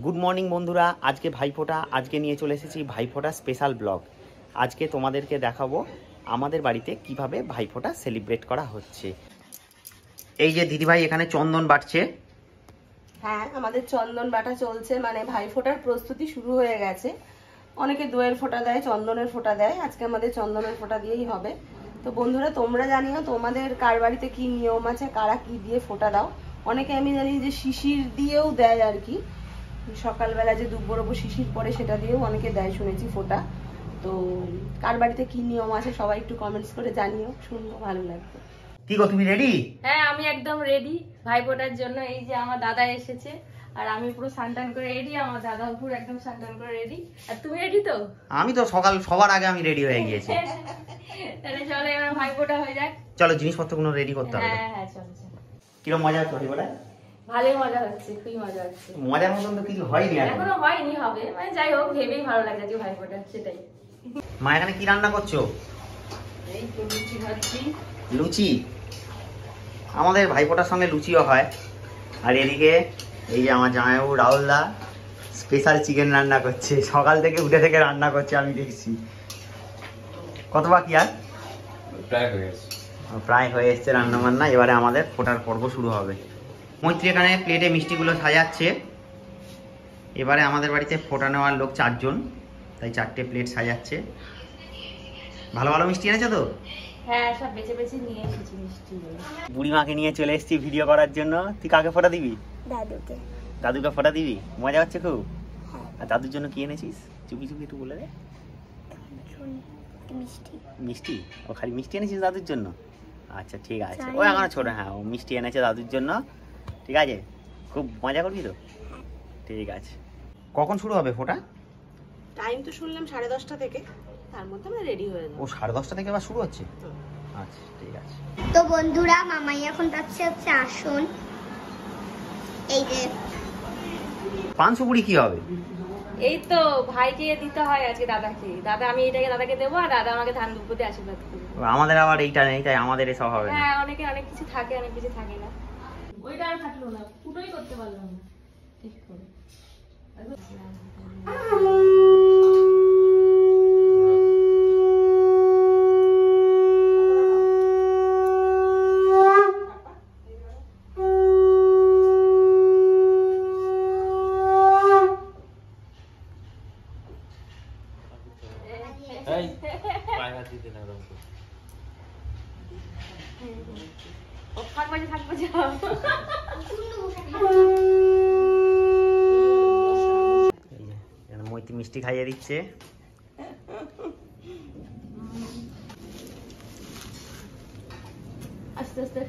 Good morning বন্ধুরা, আজকে ভাইফোঁটা। আজকে নিয়ে চলে এসেছি ভাইফোঁটা স্পেশাল ব্লগ। আজকে তোমাদেরকে দেখাবো আমাদের বাড়িতে কিভাবে ভাইফোঁটা সেলিব্রেট করা হচ্ছে। এই যে দিদিভাই এখানে চন্দন বাটছে। হ্যাঁ, আমাদের চন্দন বাটা চলছে, মানে ভাইফোঁটার প্রস্তুতি শুরু হয়ে গেছে। অনেকে দইয়ের ফোঁটা দেয়, চন্দনের ফোঁটা দেয়, আজকে আমাদের চন্দনের ফোঁটা দিয়েই হবে। তো বন্ধুরা, তোমরা জানিও তোমাদের কার বাড়িতে কি নিয়ম আছে, কারা কি দিয়ে ফোঁটা দাও। অনেকে আমি জানি যে শিশির দিয়েও দেয় আর কি, সকালবেলা যে দুব্বরবো শিশির পরে সেটা দিয়েও অনেকে দেয় শুনেছি ফোঁটা। তো কার বাড়িতে কি নিয়ম আছে সবাই একটু কমেন্টস করে জানিও, শুনবো, ভালো লাগবে। কি গো, তুমি রেডি? হ্যাঁ, আমি একদম রেডি ভাইফোঁটার জন্য। এই যে আমার দাদা এসেছে আর আমি পুরো সানটান করে রেডি, আমার দাদা পুরো একদম সানটান করে রেডি। আর তুমি রেডি তো? আমি তো সবার আগে আমি রেডি হয়ে গিয়েছি। তাহলে চলো এবার ভাইফোঁটা হয়ে যাক। চলো জিনিসপত্রগুলো রেডি করতে হবে। হ্যাঁ হ্যাঁ, চলো চলো। কিরকম মজা হচ্ছে ভাইফোঁটায়? ভালোই মজা হচ্ছে, খুবই মজা হচ্ছে। মজার মতন তো কিছু হয়নি এখনো হয়নি, হবে, মানে যাই হোক, ভেবেই ভালো লাগে যে ভাইফোঁটা, সেটাই। মা এখানে কি রান্না করছো? এই তো লুচি খাচ্ছি। লুচি? আমাদের ভাইফোঁটার সঙ্গে লুচিও হয়। আর এদিকে এই যে আমার জামাইবাবু রাহুলদা স্পেশাল চিকেন রান্না করছে, সকাল থেকে উঠে থেকে রান্না করছে, আমি দেখছি। কত বাকি আর? প্রায় হয়ে এসছে রান্না বান্না। এবারে আমাদের ফোঁটার পর্ব শুরু হবে। মৈত্রী এখানে প্লেটে মিষ্টিগুলো সাজাচ্ছে। এবারে আমাদের বাড়িতে ফোঁটা নেওয়ার লোক 4 জন, তাই 4টে প্লেট সাজাচ্ছে। ভালো ভালো মিষ্টি এনেছে তো? হ্যাঁ, সব বেছে বেছে নিয়ে এসেছি মিষ্টি। বুড়িমাকে নিয়ে চলে এসেছি ভিডিও করার জন্য। তুই কাকে ফোঁটা দিবি? দাদুকে। দাদুকে ফোঁটা দিবি? মজা হচ্ছে খুব। আর দাদুর জন্য কি এনেছিস চুপি চুপি একটু বলে দে। মিষ্টি? ও খালি মিষ্টি এনেছিস দাদুর জন্য? আচ্ছা ঠিক আছে, ও এখনো ছোট। হ্যাঁ, ও মিষ্টি এনেছে দাদুর জন্য। ঠিক আছে, খুব মজা করবি তো? ঠিক আছে। কখন শুরু হবে ফোঁটা? টাইম তো শুনলাম 10:30 থেকে, তার মধ্যে আমরা রেডি হয়ে যাবো। ও 10:30 থেকে আবার শুরু হচ্ছে? আচ্ছা ঠিক আছে। তো বন্ধুরা, মামাই এখন যাচ্ছে আসন। এই যে পান সুপুরি কি হবে? এই তো ভাইকে দিতে হয় আজকে দাদাকে। আমি এটাকে দাদাকে দেবো, আর দাদা আমাকে ধান দুপুরে আশীর্বাদ করবে। আমাদের আবার এইটা নেই, তাই আমাদের এসব হবে না। হ্যাঁ, অনেকে অনেক কিছু থাকে, অনেক কিছু থাকে না। ওইটা আর থাকলো না, ফুটোই করতে পারলাম না ঠিক করে। মৈত্রী মিষ্টি খাইয়ে দিচ্ছে। আস্তে আস্তে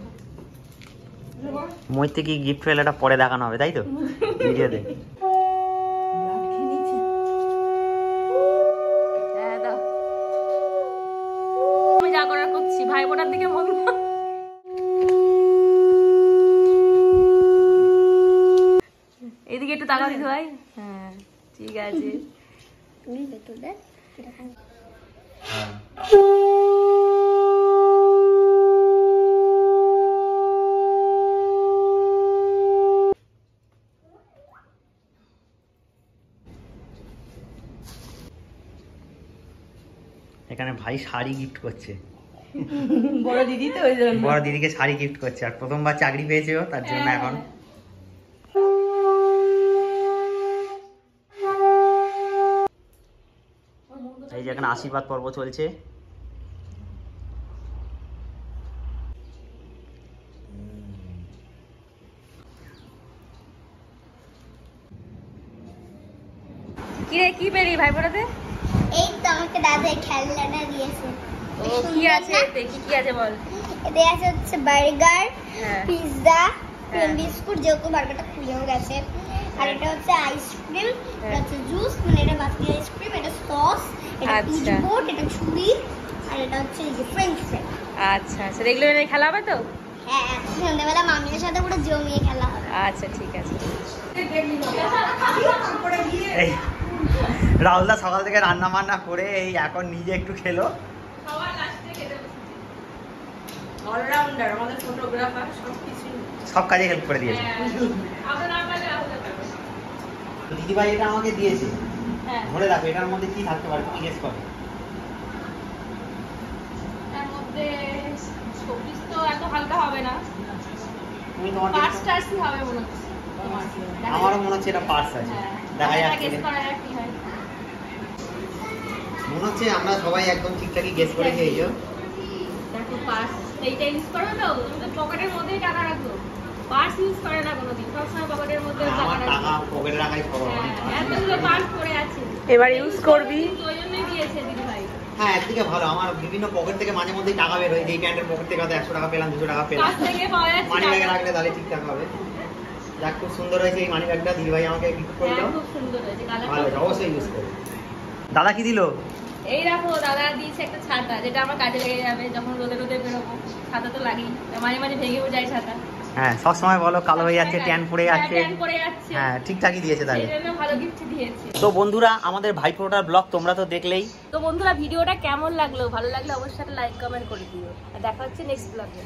মৈত্রী কি গিফট পেলে এটা পরে দেখানো হবে, তাই তো? ভিডিওতে। আমি যা করার করছি, ভাই বোটার দিকে মন। এদিকে একটু তাকা দিতে ভাই। হ্যাঁ ঠিক আছে। এখানে ভাই শাড়ি গিফট করছে। বড় দিদি তো, ওই জন্য বড় দিদিকে শাড়ি গিফট করছে। আর প্রথমবার চাকরি পেয়েছে ও, তার জন্য এখন এই যে এখানে আশীর্বাদ পর্ব চলছে। কিরে, কি পেলি ভাই বোটাতে? এই তো আমাকে দাদা খেলনাটা দিয়েছে। ও কি আছে এতে? কি আছে বল? এতে আছে হচ্ছে বার্গার, হ্যাঁ, পিৎজা, ক্রিম হ্যাঁ। বিস্কুট, যেহেতু বার্গারটা খুলেও গেছে। আর এটা হচ্ছে আইসক্রিম, এটা হচ্ছে জুস, মানে এটা বাতি আইসক্রিম, এটা সস, এটা আচ্ছা। পিচবোর্ড, এটা ছুরি, আর এটা হচ্ছে এই যে ফ্রেঞ্চ ফ্রাই। আচ্ছা আচ্ছা, এগুলো নিয়ে খেলা হবে তো? হ্যাঁ, সন্ধ্যাবেলা মামির সাথে পুরো জমিয়ে খেলা হবে। আচ্ছা ঠিক আছে। এই রাহুলদা সকাল থেকে রান্না বান্না করে এই এখন নিজে একটু খেলো। অলরাউন্ডার আমাদের ফটোগ্রাফার, সবকিছু সব কাজে হেল্প করে দিয়েছে। তো দিদিভাই এটা আমাকে দিয়েছে, হ্যাঁ ধরে রাখো এটার মধ্যে কি থাকতে পারে তুমি গেস করো। তার মধ্যে শোপিস তো এত হালকা হবে না, তুমি তোমার পার্স টার্সই হবে মনে হচ্ছে তোমার। দেখা আমারও যাক। মনে হচ্ছে এটা পার্স আছে, হ্যাঁ, দেখা দেখা যাচ্ছে। guess করা যাক কি হয়। মনে হচ্ছে আমরা সবাই একদম ঠিকঠাকই গেস করেছি। এই যে দেখো পার্স এইটা ইউজ করো তো, তুমি তো পকেটের মধ্যেই টাকা রাখো, পার্স ইউজ করে না কোনোদিন, সবসময় পকেটের মধ্যে টাকা আমার টাকা রাখো। পকেটে রাখাই স্বভাব। হ্যাঁ, এতগুলো পার্স পড়ে আছে, এবার ইউজ করবি। ওই জন্যই দিয়েছে দিদি ভাই। হ্যাঁ এর থেকে ভালো, আমার বিভিন্ন পকেট থেকে মাঝে মধ্যেই টাকা বের হয়, এই প্যান্টের পকেট থেকে হয়তো 100 টাকা পেলাম, 200 টাকা পেলাম, কাছ থেকে পাওয়া যাচ্ছে মানি ব্যাগে টাকা। রাখলে তাহলে ঠিকঠাক হবে। যাক খুব সুন্দর হয়েছে এই মানি ব্যাগটা, দিদিভাই আমাকে গিফট করলো, হ্যাঁ, খুব সুন্দর হয়েছে ভালো কালারটা। হয়েছে, অবশ্যই ইউজ করবো। দাদা কি দিল? এই দেখো দাদা দিয়েছে একটা ছাতা, যেটা আমার কাজে লেগে যাবে যখন রোদে রোদে বেরোবো। ছাতা তো লাগেই, মাঝে মাঝে ভেঙেও যায় ছাতা। হ্যাঁ সবসময় বলো কালো হয়ে যাচ্ছে, ট্যান পড়ে যাচ্ছে। হ্যাঁ, ট্যান পড়ে যাচ্ছে। হ্যাঁ ঠিকঠাকই দিয়েছে তাহলে। সেই জন্য ভালো গিফট দিয়েছে। তো বন্ধুরা আমাদের ভাইফোঁটার ব্লগ তোমরা তো দেখলেই। তো বন্ধুরা ভিডিওটা কেমন লাগলো, ভালো লাগলে অবশ্যই একটা লাইক কমেন্ট করে দিও, আর দেখা হচ্ছে নেক্সট ব্লগে।